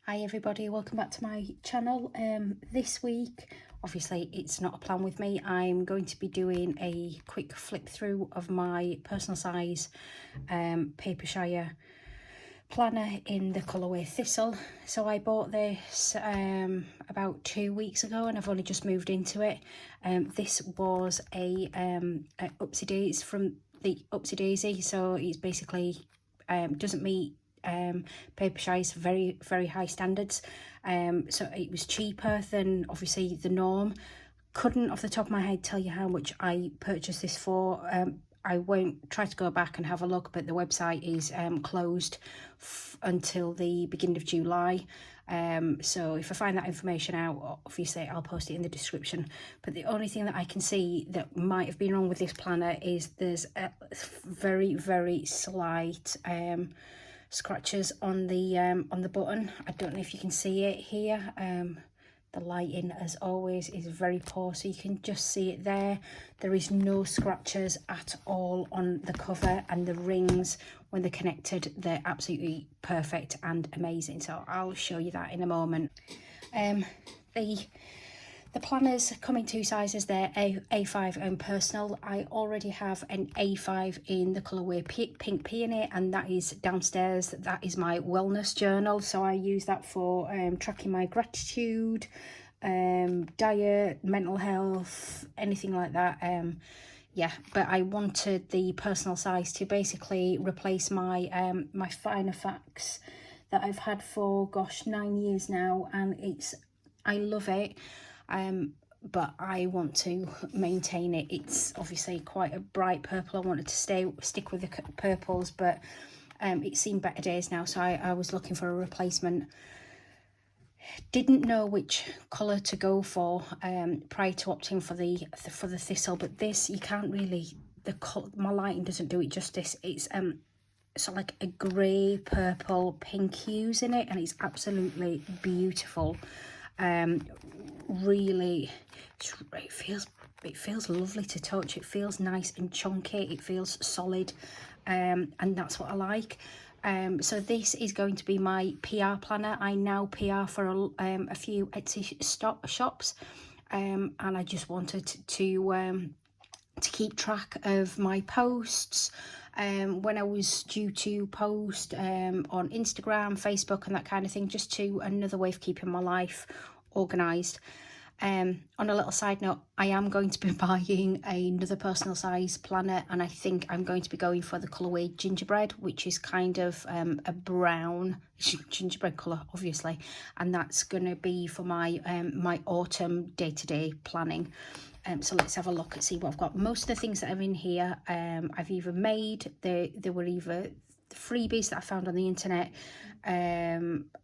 Hi everybody, welcome back to my channel. This week, obviously it's not a plan with me, I'm going to be doing a quick flip through of my personal size Papershire planner in the colourway Thistle. So I bought this about 2 weeks ago and I've only just moved into it. This was a Upsy Daisy from the Upsy Daisy, so it's basically doesn't meet Papershire's very high standards, so it was cheaper than obviously the norm. Couldn't off the top of my head tell you how much I purchased this for. I won't try to go back and have a look, but the website is closed until the beginning of July. So if I find that information out, obviously I'll post it in the description. But the only thing that I can see that might have been wrong with this planner is there's a very slight scratches on the button. I don't know if you can see it here. The lighting, as always, is very poor, so you can just see it there. There is no scratches at all on the cover, and the rings, when they're connected, they're absolutely perfect and amazing. So I'll show you that in a moment. The planners come in two sizes. They're A5 and personal. I already have an A5 in the colourway Pink Peony, and that is downstairs. That is my wellness journal, so I use that for tracking my gratitude, diet, mental health, anything like that. Yeah, but I wanted the personal size to basically replace my my finer facts that I've had for, gosh, 9 years now, and I love it. But I want to maintain it. It's obviously quite a bright purple. I wanted to stick with the purples, but it's seen better days now, so I was looking for a replacement. Didn't know which colour to go for prior to opting for the Thistle, but this, you can't really, my lighting doesn't do it justice. It's sort of like a grey, purple, pink hues in it, and it's absolutely beautiful. Really, it feels lovely to touch. It feels nice and chunky. It feels solid, and that's what I like. So this is going to be my PR planner. I now PR for a few Etsy shops, and I just wanted to keep track of my posts. When I was due to post on Instagram, Facebook and that kind of thing, just to another way of keeping my life organised. On a little side note, I am going to be buying another personal size planner, and I think I'm going to be going for the colourway Gingerbread, which is kind of a brown gingerbread colour, obviously, and that's going to be for my my autumn day-to-day planning. So let's have a look and see what I've got. Most of the things that are in here, I've either made. They were either freebies that I found on the internet,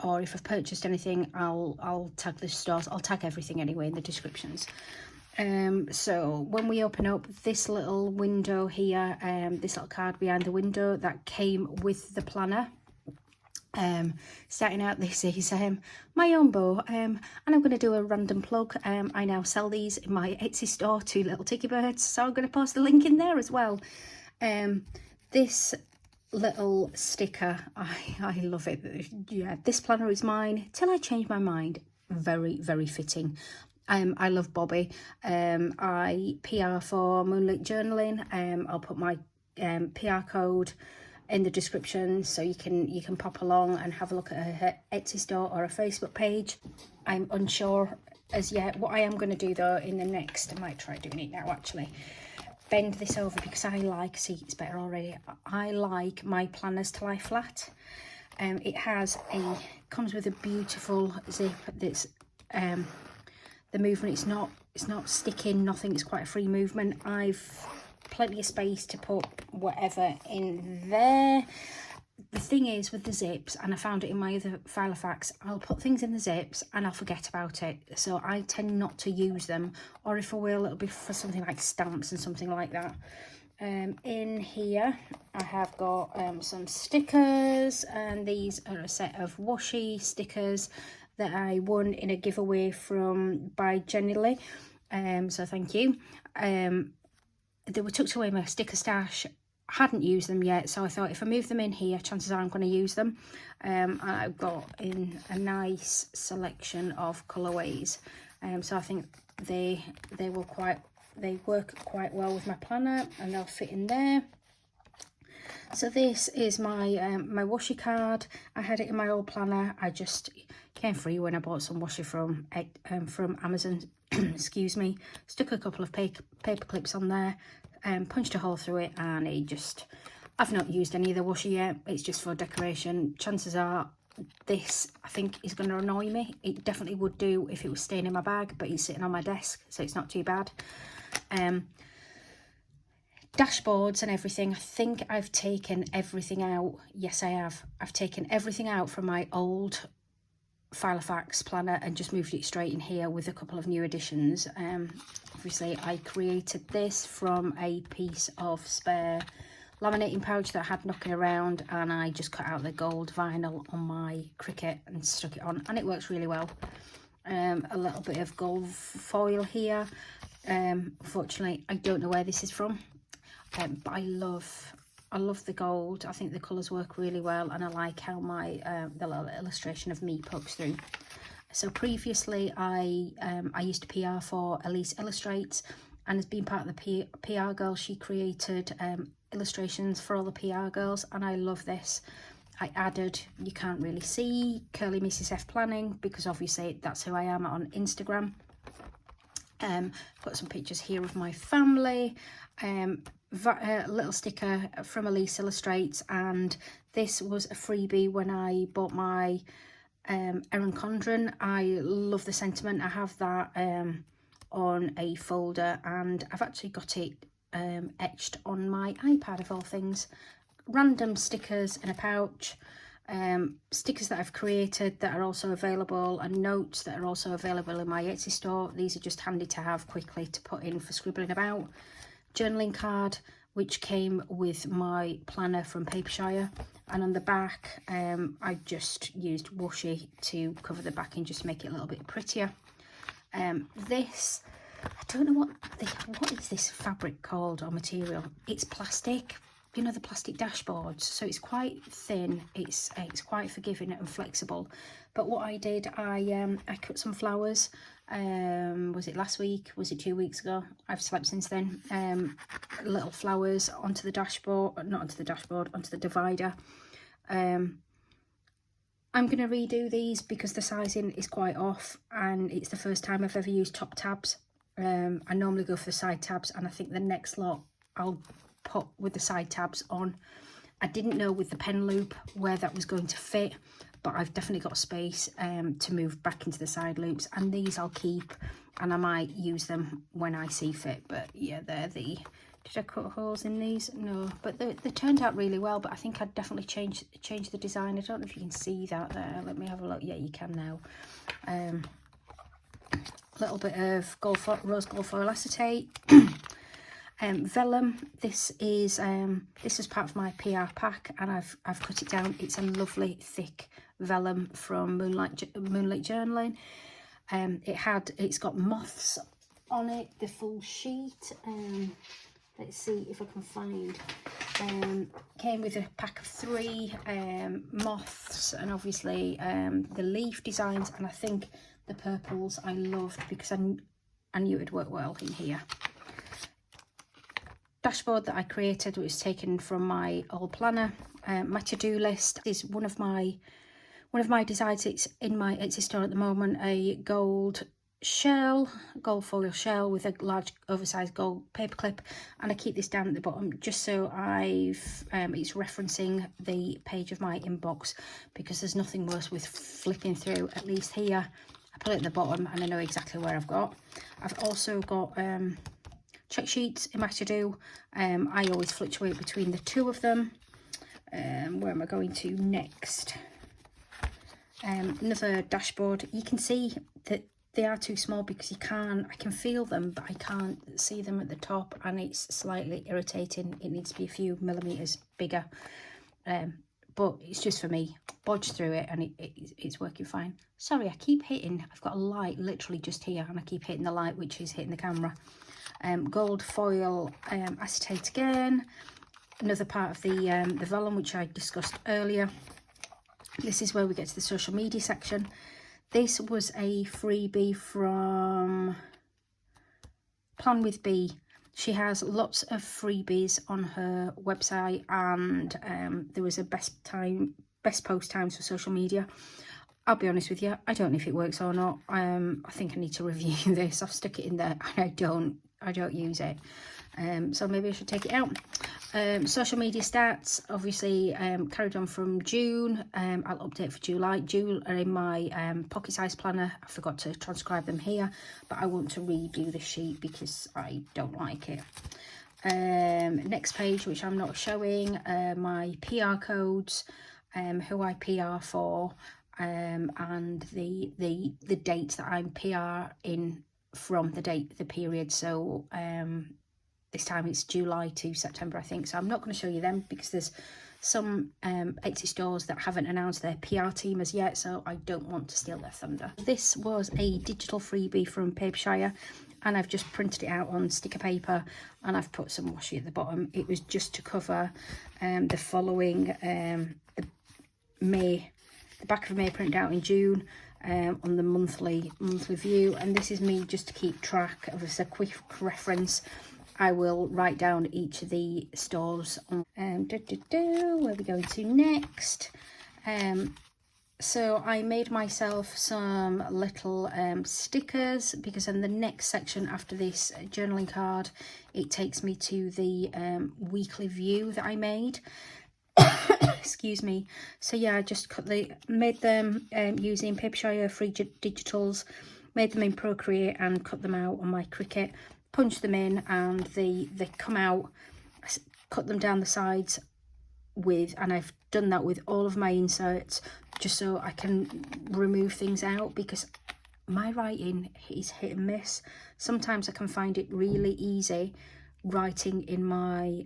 or if I've purchased anything, I'll tag the stores. I'll tag everything anyway in the descriptions. So when we open up this little window here, this little card behind the window that came with the planner. Starting out, this is my own bow, and I'm going to do a random plug. I now sell these in my Etsy store, Two Little Ticky Birds, so I'm going to post a link in there as well. This little sticker, I love it. Yeah, this planner is mine till I change my mind. Very fitting. I love Bobby. I PR for Moonlit Journaling. I'll put my PR code in the description, so you can pop along and have a look at her Etsy store or a Facebook page. I'm unsure as yet. What I am going to do though in the next, I might try doing it now actually, bend this over, because I like, see it's better already, I like my planners to lie flat. It comes with a beautiful zip that's the movement, it's not sticking, nothing, it's quite a free movement. I've plenty of space to put whatever in there. The thing is with the zips, and I found it in my other Filofax, I'll put things in the zips and I'll forget about it, so I tend not to use them, or if I will, it'll be for something like stamps and something like that. In here I have got some stickers, and these are a set of washi stickers that I won in a giveaway by Jenny Lee, so thank you. They were tucked away in my sticker stash. hadn't used them yet, so I thought if I move them in here, chances are I'm going to use them. And I've got in a nice selection of colourways, so I think they work quite well with my planner, and they'll fit in there. So this is my my washi card. I had it in my old planner. I just came free when I bought some washi from Amazon. Excuse me. Stuck a couple of paper clips on there, punched a hole through it, and it just, I've not used any of the washi yet. It's just for decoration. Chances are this, I think, is going to annoy me. It definitely would do if it was staying in my bag, but it's sitting on my desk, so it's not too bad. Dashboards and everything, I think I've taken everything out. Yes, I have. I've taken everything out from my old Filofax planner and just moved it straight in here with a couple of new additions. Obviously, I created this from a piece of spare laminating pouch that I had knocking around, and I just cut out the gold vinyl on my Cricut and stuck it on, and it works really well. A little bit of gold foil here. Unfortunately, I don't know where this is from. But I love the gold. I think the colours work really well, and I like how my the little illustration of me pokes through. So previously I used to PR for Elise Illustrates, and as being part of the PR girl, she created illustrations for all the PR girls, and I love this. I added, you can't really see, Curly Mrs F Planning, because obviously that's who I am on Instagram. Got some pictures here of my family. A little sticker from Elise Illustrates, and this was a freebie when I bought my Erin Condren. I love the sentiment. I have that on a folder, and I've actually got it etched on my iPad of all things. Random stickers in a pouch, stickers that I've created that are also available, and notes that are also available in my Etsy store. These are just handy to have quickly to put in for scribbling about. Journaling card, which came with my planner from Papershire, and on the back I just used washi to cover the backing just to make it a little bit prettier. This, I don't know what is this fabric called or material. It's plastic, you know, the plastic dashboards, so it's quite thin, it's quite forgiving and flexible. But what I did, I cut some flowers. Was it last week? Was it 2 weeks ago? I've slept since then. Little flowers onto the dashboard, not onto the dashboard, onto the divider. I'm going to redo these because the sizing is quite off, and it's the first time I've ever used top tabs. I normally go for the side tabs, and I think the next lot I'll put with the side tabs on. I didn't know with the pen loop where that was going to fit, but I've definitely got space to move back into the side loops, and these I'll keep, and I might use them when I see fit. But yeah, they're the, did I cut holes in these? No, but they turned out really well, but I think I'd definitely change the design. I don't know if you can see that there. Let me have a look. Yeah, you can now. A little bit of rose gold foil acetate. Vellum. This is part of my PR pack, and I've cut it down. It's a lovely thick vellum from Moonlight Journaling. It's got moths on it, the full sheet. Let's see if I can find. Came with a pack of 3 moths, and obviously the leaf designs, and I think the purples I loved because I knew it'd work well in here. Dashboard that I created was taken from my old planner. My to-do list is one of my designs. It's in my Etsy store at the moment. A gold foil shell with a large oversized gold paperclip, and I keep this down at the bottom just so it's referencing the page of my inbox, because there's nothing worse with flipping through. At least here I put it at the bottom and I know exactly where I've got. I've also got check sheets in my to-do. I always fluctuate between the 2 of them. Where am I going to next? Another dashboard. You can see that they are too small because I can feel them, but I can't see them at the top, and it's slightly irritating. It needs to be a few millimeters bigger, but it's just for me. Bodge through it, and it's working fine. Sorry, I keep hitting. I've got a light literally just here, and I keep hitting the light, which is hitting the camera. Gold foil acetate again. another part of the vellum, which I discussed earlier. This is where we get to the social media section. This was a freebie from Plan with B. She has lots of freebies on her website, and there was a best post times for social media. I'll be honest with you, I don't know if it works or not. I think I need to review this. I've stuck it in there and I don't use it. So maybe I should take it out. Social media stats, obviously carried on from June. I'll update for July. June are in my pocket size planner. I forgot to transcribe them here, but I want to redo the sheet because I don't like it. Next page, which I'm not showing, my PR codes, who I PR for, and the dates that I'm PR in from the period. So this time it's July to September, I think. So I'm not going to show you them because there's some Etsy stores that haven't announced their PR team as yet, so I don't want to steal their thunder. This was a digital freebie from Papershire, and I've just printed it out on sticker paper, and I've put some washi at the bottom. It was just to cover the following, the back of May printed out in June, on the monthly view, and this is me just to keep track of as a quick reference. I will write down each of the stores. Where are we going to next? So I made myself some little stickers, because in the next section after this journaling card, it takes me to the weekly view that I made. Excuse me. So yeah, I just made them using Papershire free digitals, made them in Procreate and cut them out on my Cricut, punched them in, and they come out. Cut them down the sides and I've done that with all of my inserts, just so I can remove things out, because my writing is hit and miss. Sometimes I can find it really easy writing in my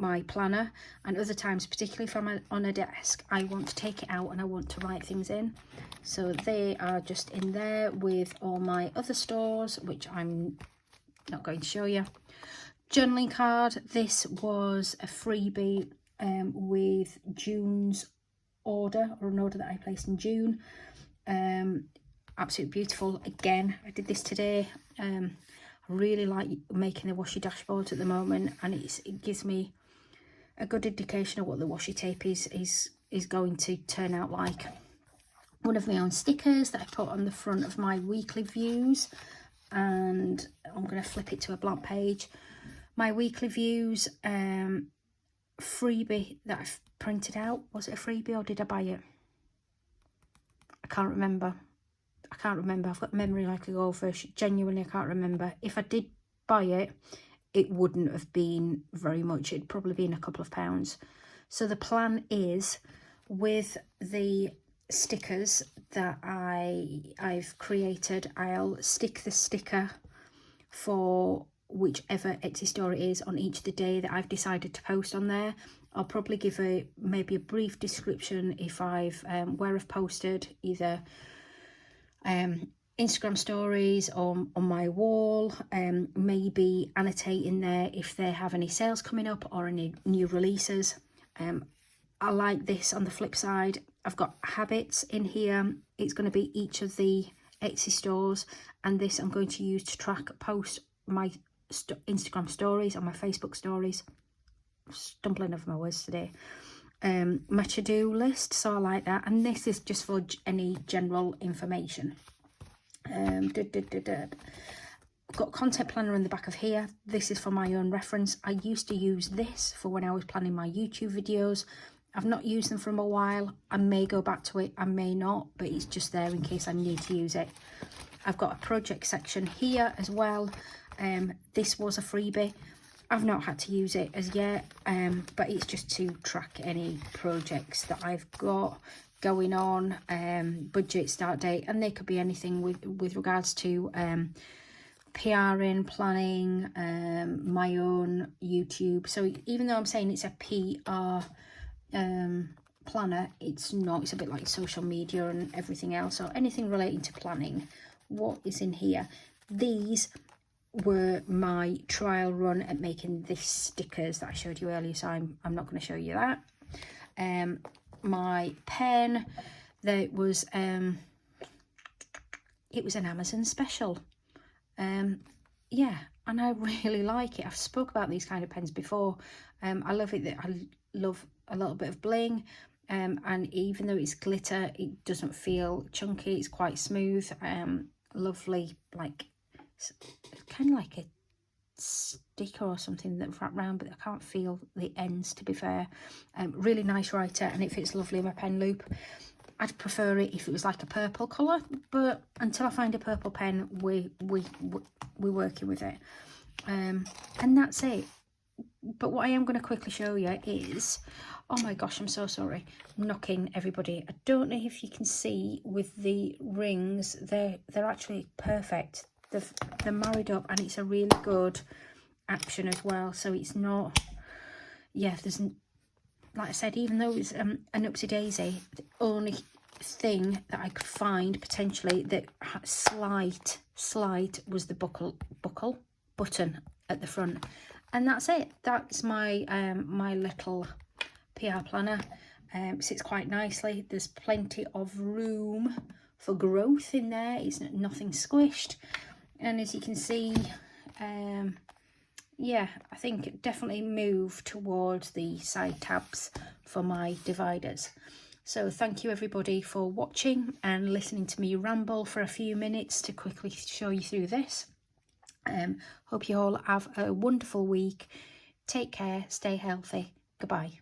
my planner, and other times, particularly if I'm on a desk, I want to take it out and I want to write things in. So they are just in there with all my other stores, which I'm not going to show you. Journaling card, this was a freebie with June's order, or an order that I placed in June. Absolutely beautiful. Again, I did this today. I really like making the washi dashboards at the moment, and it gives me a good indication of what the washi tape is going to turn out like. One of my own stickers that I put on the front of my weekly views, and I'm going to flip it to a blank page. My weekly views freebie that I've printed out. Was it a freebie or did I buy it? I can't remember. I've got memory like a goldfish. Genuinely, I can't remember. If I did buy it, it wouldn't have been very much. It'd probably been a couple of pounds. So the plan is, with the stickers that I've created, I'll stick the sticker for whichever Etsy store it is on each of the day that I've decided to post on there. I'll probably give maybe a brief description if I've where I've posted, either Instagram stories or on my wall, maybe annotate in there if they have any sales coming up or any new releases. I like this on the flip side. I've got habits in here. It's going to be each of the Etsy stores, and this I'm going to use to post my Instagram stories and my Facebook stories. I'm stumbling over my words today. My to-do list, so I like that, and this is just for any general information. Got content planner in the back of here. This is for my own reference. I used to use this for when I was planning my YouTube videos. I've not used them for a while. I may go back to it, I may not, but it's just there in case I need to use it. I've got a project section here as well. This was a freebie. I've not had to use it as yet, but it's just to track any projects that I've got going on, budget, start date, and they could be anything with regards to PRing, planning, my own YouTube. So even though I'm saying it's a PR planner, it's not. It's a bit like social media and everything else, or anything relating to planning. What is in here? These were my trial run at making these stickers that I showed you earlier, so I'm not going to show you that. My pen, it was an Amazon special. Yeah, and I really like it. I've spoke about these kind of pens before. I love it. That I love a little bit of bling, and even though it's glitter, it doesn't feel chunky. It's quite smooth. Lovely, like kind of like a sticker or something that wrapped round, but I can't feel the ends, to be fair. Really nice writer, and it fits lovely in my pen loop. I'd prefer it if it was like a purple colour, but until I find a purple pen, we're working with it. And that's it. But what I am going to quickly show you is, oh my gosh, I'm so sorry, I'm knocking everybody. I don't know if you can see with the rings, they're actually perfect. They're married up, and it's a really good action as well. So it's not, yeah, there's, like I said, even though it's an upsy daisy, the only thing that I could find potentially that slight was the button at the front, and that's it. That's my my little PR planner. Sits quite nicely. There's plenty of room for growth in there. It's nothing squished, and as you can see, yeah, I think it definitely moved towards the side tabs for my dividers. So thank you everybody for watching and listening to me ramble for a few minutes to quickly show you through this. Hope you all have a wonderful week. Take care, stay healthy. Goodbye.